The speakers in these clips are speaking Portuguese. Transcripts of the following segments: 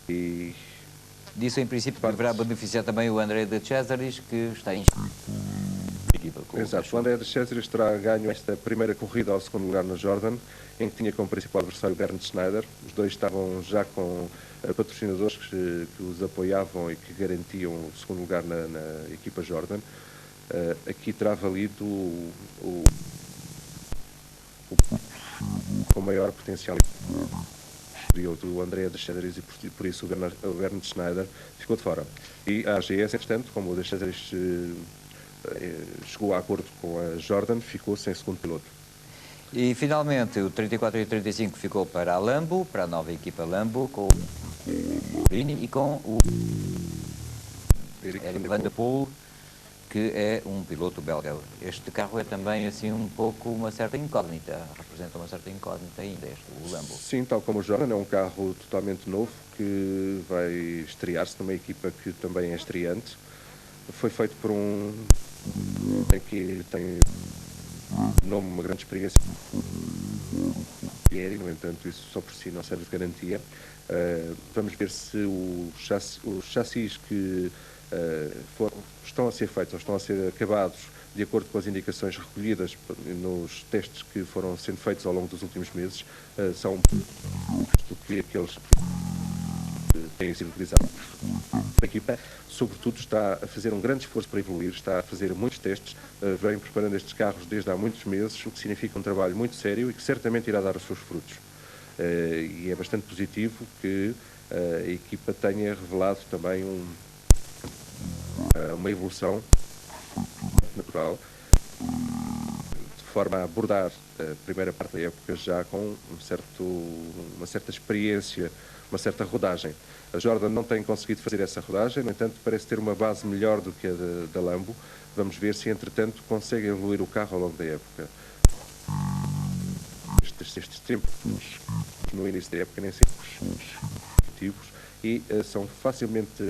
E disso, em princípio, deverá beneficiar também o André de Cesaris, que está em equipa com exato, o André de Cesaris terá ganho esta primeira corrida ao segundo lugar na Jordan, em que tinha como principal adversário o Bernd Schneider. Os dois estavam já com patrocinadores que os apoiavam e que garantiam o segundo lugar na equipa Jordan. Aqui terá valido com maior potencial do André de Cesaris, e por isso o Bernd Schneider ficou de fora. E a AGS, entretanto, como o de Cesaris chegou a acordo com a Jordan, ficou sem segundo piloto. E finalmente o 34 e o 35 ficou para a Lambo, para a nova equipa Lambo, com o Rini e com o Eric Van der Poel, que é um piloto belga. Este carro é também assim um pouco uma certa incógnita, representa uma certa incógnita ainda, o Lambo. Sim, tal como o Jordan, é um carro totalmente novo que vai estrear-se numa equipa que também é estreante. Foi feito por um que tem nome, uma grande experiência, no entanto isso só por si não serve de garantia. Vamos ver se os chassis que estão a ser feitos ou estão a ser acabados de acordo com as indicações recolhidas nos testes que foram sendo feitos ao longo dos últimos meses, são do que aqueles que têm sido utilizados. A equipa, sobretudo, está a fazer um grande esforço para evoluir, está a fazer muitos testes, vem preparando estes carros desde há muitos meses, o que significa um trabalho muito sério e que certamente irá dar os seus frutos. E é bastante positivo que a equipa tenha revelado também uma evolução natural, de forma a abordar a primeira parte da época já com uma certa experiência, uma certa rodagem. A Jordan não tem conseguido fazer essa rodagem, no entanto parece ter uma base melhor do que a da Lambo. Vamos ver se entretanto consegue evoluir o carro ao longo da época. Estes tempos no início da época nem sempre são positivos e são facilmente,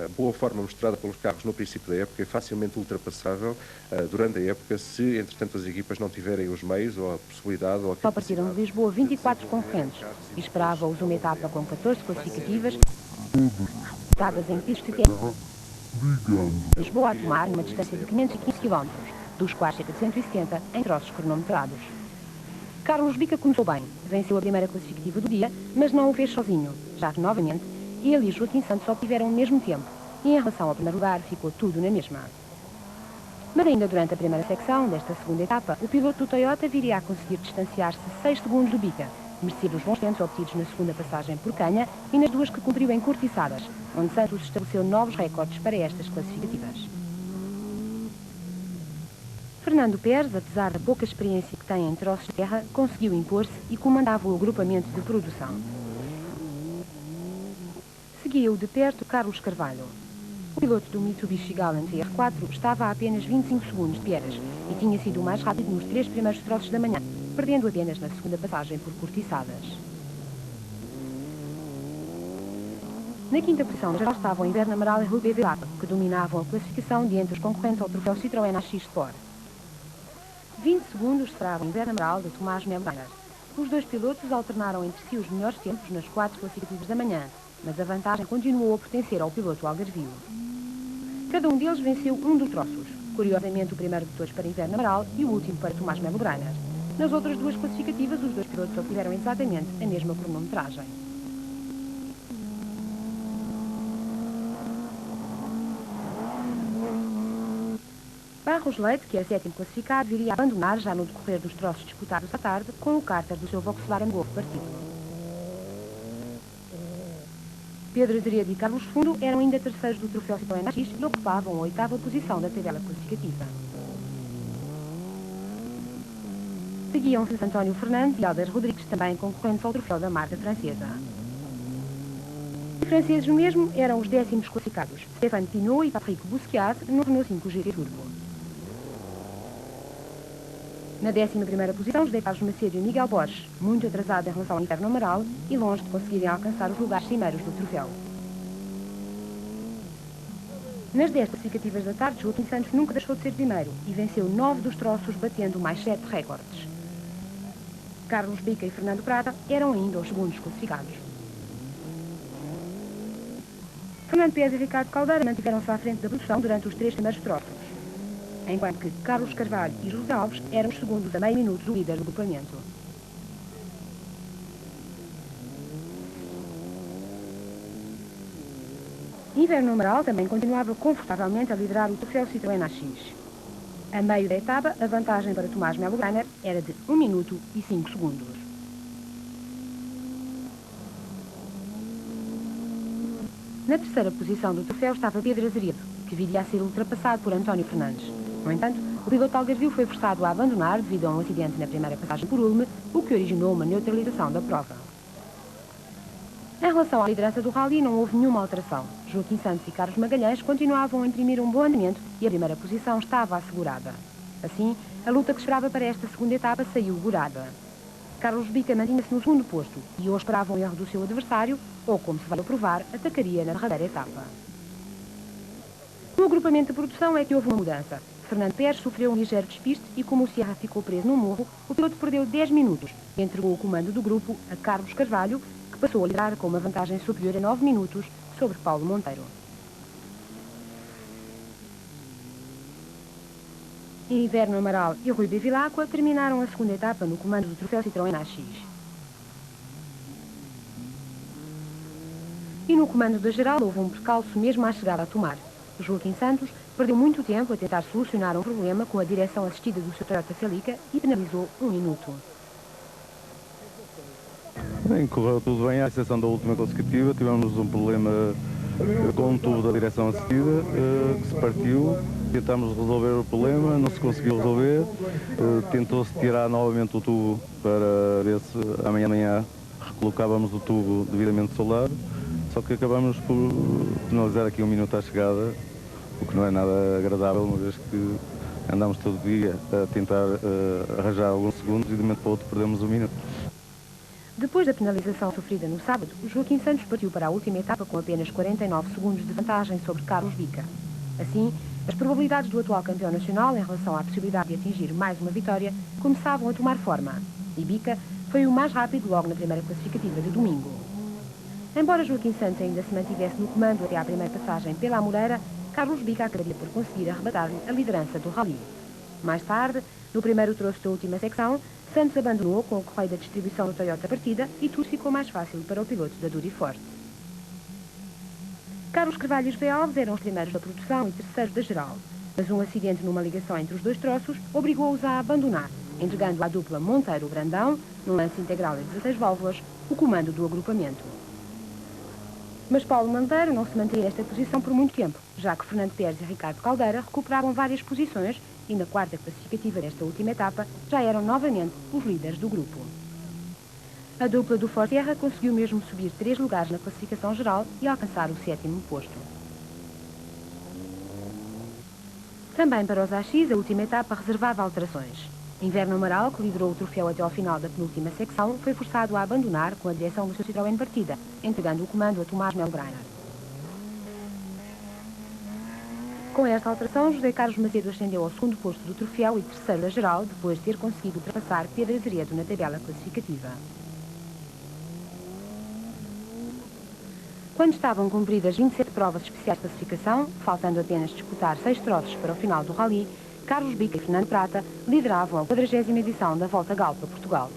a boa forma mostrada pelos carros no princípio da época é facilmente ultrapassável durante a época, se entretanto as equipas não tiverem os meios ou a possibilidade ou a Só partiram de Lisboa 24 concorrentes e esperava-os uma etapa com 14 classificativas, dadas em pistas de terra. Lisboa a tomar uma distância de 515 km, dos quais cerca de 170 em troços cronometrados. Carlos Bica começou bem, venceu a primeira classificativa do dia, mas não o fez sozinho, já que novamente ele e Joaquim Santos obtiveram o mesmo tempo, e em relação ao primeiro lugar ficou tudo na mesma. Mas ainda durante a primeira secção desta segunda etapa, o piloto do Toyota viria a conseguir distanciar-se 6 segundos do Bica, merecido os bons tempos obtidos na segunda passagem por Canha e nas duas que cumpriu em Cortiçadas, onde Santos estabeleceu novos recordes para estas classificativas. Fernando Pérez, apesar da pouca experiência que tem em troços de terra, conseguiu impor-se e comandava o agrupamento de produção. Seguia-o de perto Carlos Carvalho. O piloto do Mitsubishi Galant R4 estava a apenas 25 segundos de Pérez e tinha sido o mais rápido nos 3 primeiros troços da manhã, perdendo apenas na segunda passagem por Cortiçadas. Na quinta posição geral estavam Inverno Amaral e Rubé Velado, que dominavam a classificação diante dos concorrentes ao troféu Citroën AX Sport. 20 segundos separavam Inverno Amaral de Tomás Melo Brainer. Os dois pilotos alternaram entre si os melhores tempos nas 4 classificativas da manhã, mas a vantagem continuou a pertencer ao piloto algarvio. Cada um deles venceu um dos troços, curiosamente o primeiro de todos para Inverno Amaral e o último para Tomás Melo Brainer. Nas outras duas classificativas, os dois pilotos obtiveram exatamente a mesma cronometragem. Barros Leite, que é sétimo classificado, viria a abandonar já no decorrer dos troços disputados à tarde com o cárter do seu Volkswagen Golf partido. Pedro Azeredo e Carlos Fundo eram ainda terceiros do troféu Citroën AX e ocupavam a 8ª posição da tabela classificativa. Seguiam-se António Fernandes e Alder Rodrigues, também concorrentes ao troféu da marca francesa. Os franceses mesmo eram os 10º classificados, Stéphane Pinot e Patrick Bousquiat no Renault 5 GT Turbo. Na 11ª posição, José Carlos Macedo e Miguel Borges, muito atrasado em relação ao Inverno Amaral e longe de conseguirem alcançar os lugares cimeiros do troféu. Nas 10 classificativas da tarde, Joaquim Santos nunca deixou de ser primeiro e venceu 9 dos troços, batendo mais 7 recordes. Carlos Bica e Fernando Prata eram ainda os segundos classificados. Fernando Pérez e Ricardo Caldeira mantiveram-se à frente da produção durante os 3 primeiros troços, enquanto que Carlos Carvalho e José Alves eram os segundos a meio minuto do líder do grupamento. Inverno Amaral também continuava confortavelmente a liderar o troféu Citroën AX. A meio da etapa, a vantagem para Tomás Melo Brainer era de 1 minuto e 5 segundos. Na terceira posição do troféu estava Pedro Azeredo, que viria a ser ultrapassado por António Fernandes. No entanto, o piloto algarvio foi forçado a abandonar devido a um acidente na primeira passagem por Ulme, o que originou uma neutralização da prova. Em relação à liderança do rally, não houve nenhuma alteração. Joaquim Santos e Carlos Magalhães continuavam a imprimir um bom andamento e a primeira posição estava assegurada. Assim, a luta que esperava para esta segunda etapa saiu gorada. Carlos Bica mantinha-se no segundo posto e ou esperava um erro do seu adversário, ou, como se vai provar, atacaria na derradeira etapa. No agrupamento de produção é que houve uma mudança. Fernando Pérez sofreu um ligeiro despiste e, como o Sierra ficou preso no morro, o piloto perdeu 10 minutos e entregou o comando do grupo a Carlos Carvalho, que passou a liderar com uma vantagem superior a 9 minutos sobre Paulo Monteiro. Inverno Amaral e Rui Bevilacqua terminaram a segunda etapa no comando do troféu Citroën AX. E no comando da geral houve um percalço mesmo à chegada a Tomar. Joaquim Santos perdeu muito tempo a tentar solucionar um problema com a direção assistida do seu Toyota Celica e penalizou 1 minuto. Bem, correu tudo bem, à exceção da última consecutiva. Tivemos um problema com um tubo da direção assistida que se partiu. Tentámos resolver o problema, não se conseguiu resolver. Tentou-se tirar novamente o tubo para ver se amanhã recolocávamos o tubo devidamente soldado. Só que acabamos por penalizar aqui 1 minuto à chegada, o que não é nada agradável, uma vez que andamos todo dia a tentar arranjar alguns segundos e de um momento para o outro perdemos 1 minuto. Depois da penalização sofrida no sábado, Joaquim Santos partiu para a última etapa com apenas 49 segundos de vantagem sobre Carlos Bica. Assim, as probabilidades do atual campeão nacional em relação à possibilidade de atingir mais uma vitória começavam a tomar forma. E Bica foi o mais rápido logo na primeira classificativa de domingo. Embora Joaquim Santos ainda se mantivesse no comando até à primeira passagem pela Amoreira, Carlos Bica acabaria por conseguir arrebatar-lhe a liderança do rally. Mais tarde, no primeiro troço da última secção, Santos abandonou com o correio da distribuição do Toyota partida e tudo ficou mais fácil para o piloto da Duriforte. Carlos Carvalho e José Alves eram os primeiros da produção e terceiros da geral, mas um acidente numa ligação entre os dois troços obrigou-os a abandonar, entregando à dupla Monteiro-Brandão, num lance integral de 16 válvulas, o comando do agrupamento. Mas Paulo Monteiro não se manteve nesta posição por muito tempo, já que Fernando Pérez e Ricardo Caldeira recuperavam várias posições e na quarta classificativa desta última etapa já eram novamente os líderes do grupo. A dupla do Ford Sierra conseguiu mesmo subir 3 lugares na classificação geral e alcançar o 7º posto. Também para os AX, a última etapa reservava alterações. Inverno Amaral, que liderou o troféu até ao final da penúltima secção, foi forçado a abandonar com a direção do seu Citroën partida, entregando o comando a Tomás Melo Brainer. Com esta alteração, José Carlos Macedo ascendeu ao 2º posto do troféu e terceiro da geral, depois de ter conseguido ultrapassar Pedro Azeredo na tabela classificativa. Quando estavam cumpridas 27 provas especiais de classificação, faltando apenas disputar 6 troços para o final do rally, Carlos Bica e Fernando Prata lideravam a 40ª edição da Volta Galpa Portugal.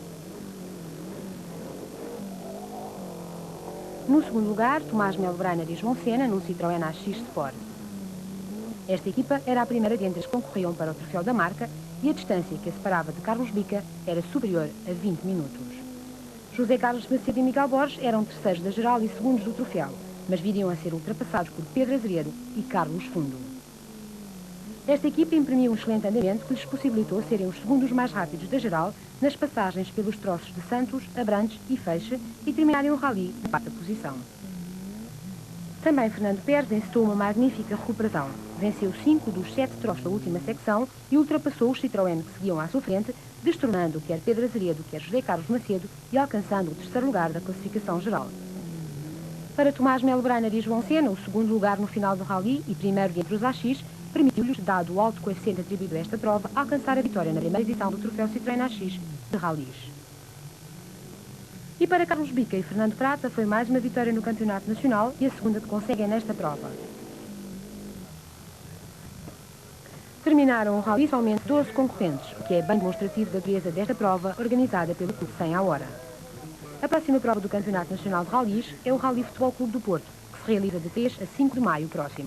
No segundo lugar, Tomás Melo Brainer e João Sena, num Citroën AX Sport. Esta equipa era a primeira dentre as que concorriam para o troféu da marca e a distância que a separava de Carlos Bica era superior a 20 minutos. José Carlos Macedo e Miguel Borges eram terceiros da geral e segundos do troféu, mas viriam a ser ultrapassados por Pedro Azeredo e Carlos Fundo. Esta equipa imprimiu um excelente andamento que lhes possibilitou serem os segundos mais rápidos da geral nas passagens pelos troços de Santos, Abrantes e Feixe e terminarem o rally na 4ª posição. Também Fernando Pérez encetou uma magnífica recuperação. Venceu 5 dos 7 troços da última secção e ultrapassou os Citroën que seguiam à sua frente, destronando quer Pedro Azeredo, quer José Carlos Macedo e alcançando o 3º lugar da classificação geral. Para Tomás Melo Brainer e João Sena, o 2º lugar no final do rally e primeiro entre os AX, permitiu-lhes, dado o alto coeficiente atribuído a esta prova, alcançar a vitória na primeira edição do troféu Citroën AX de rallys. E para Carlos Bica e Fernando Prata foi mais uma vitória no Campeonato Nacional e a segunda que conseguem nesta prova. Terminaram o rally somente 12 concorrentes, o que é bem demonstrativo da dureza desta prova organizada pelo Clube 100 à hora. A próxima prova do Campeonato Nacional de Rallys é o Rally Futebol Clube do Porto, que se realiza de 3 a 5 de maio próximo.